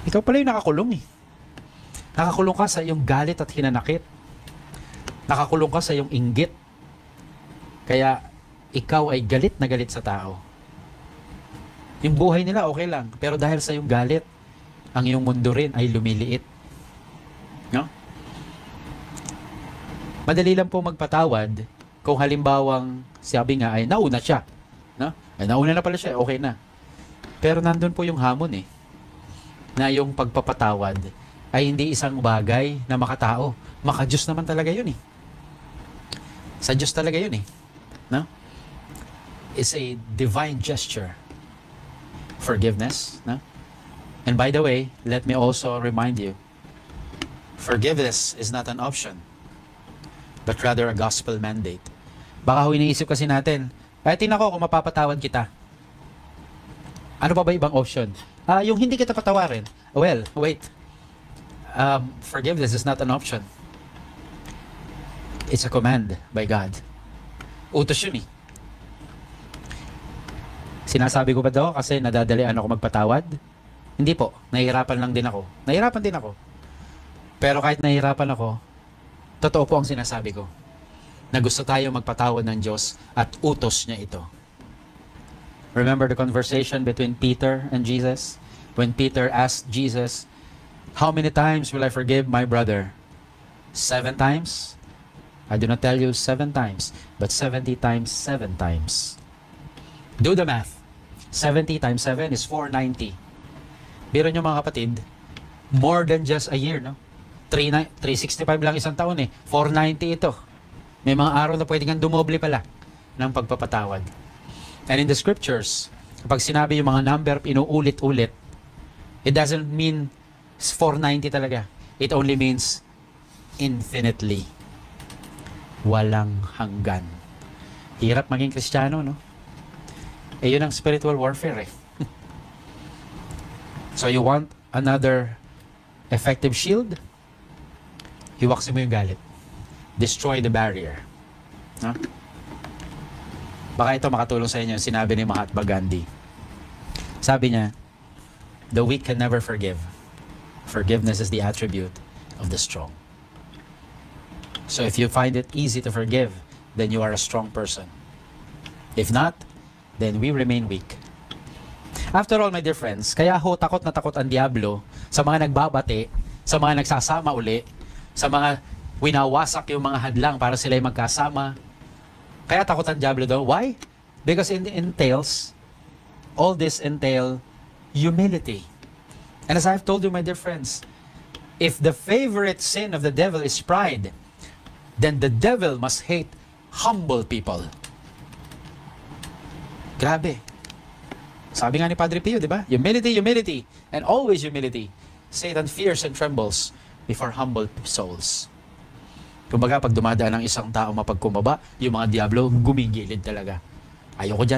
Ikaw pala yung nakakulong eh. Nakakulong ka sa iyong galit at hinanakit. Nakakulong ka sa iyong inggit. Kaya ikaw ay galit na galit sa tao. Yung buhay nila okay lang, pero dahil sa iyong galit, ang iyong mundo rin ay lumiliit. No? Madali lang po magpatawad kung halimbawang sabi nga ay nauna siya. No? Ay, nauna na pala siya, okay na. Pero nandun po yung hamon eh. Na yung pagpapatawad ay hindi isang bagay na makatao. Maka-Diyos naman talaga yun eh. Sa Diyos talaga yun eh. No? It's a divine gesture. Forgiveness. No? And by the way, let me also remind you, forgiveness is not an option, but rather a gospel mandate. Baka ho iniisip kasi natin, ay tingnan ko kung mapapatawad kita. Ano pa ba ibang option? Yung hindi kita patawarin. Well, wait. Forgiveness is not an option. It's a command by God. Utos yun eh. Sinasabi ko ba daw kasi nadadalian ako magpatawad? Hindi po. Nahihirapan lang din ako. Nahihirapan din ako. Pero kahit nahihirapan ako, totoo po ang sinasabi ko. Na gusto tayo magpatawad ng Diyos at utos niya ito. Remember the conversation between Peter and Jesus? When Peter asked Jesus, "How many times will I forgive my brother? 7 times? I do not tell you 7 times, but 70 times 7 times. Do the math. 70 times 7 is 490. Biro nyo mga kapatid, more than just a year, no? 365 lang isang taon eh. 490 ito. May mga araw na pwede kang dumoble pala ng pagpapatawad. And in the scriptures, kapag sinabi yung mga number, inuulit-ulit, it doesn't mean 490 talaga. It only means infinitely. Walang hanggan. Hirap maging Kristiyano, no? Eh, yun ang spiritual warfare, eh. So, you want another effective shield? Hiwaksin mo yung galit. Destroy the barrier. No? Baka ito makatulong sa inyo, sinabi ni Mahatma Gandhi. Sabi niya, the weak can never forgive. Forgiveness is the attribute of the strong. So if you find it easy to forgive, then you are a strong person. If not, then we remain weak. After all, my dear friends, kaya ho takot na takot ang Diablo sa mga nagbabate, sa mga nagsasama uli, sa mga winawasak yung mga hadlang para sila ay magkasama. Kaya takot ang Diablo daw. Why? Because it entails, all this entail humility. And as I've told you, my dear friends, if the favorite sin of the devil is pride, then the devil must hate humble people. Grabe. Sabi nga ni Padre Pio, di ba? Humility, humility, and always humility. Satan fears and trembles before humble souls. Kumbaga, pag dumadaan ng isang tao mapagkumbaba, yung mga diablo gumigilid talaga. Ayoko dyan.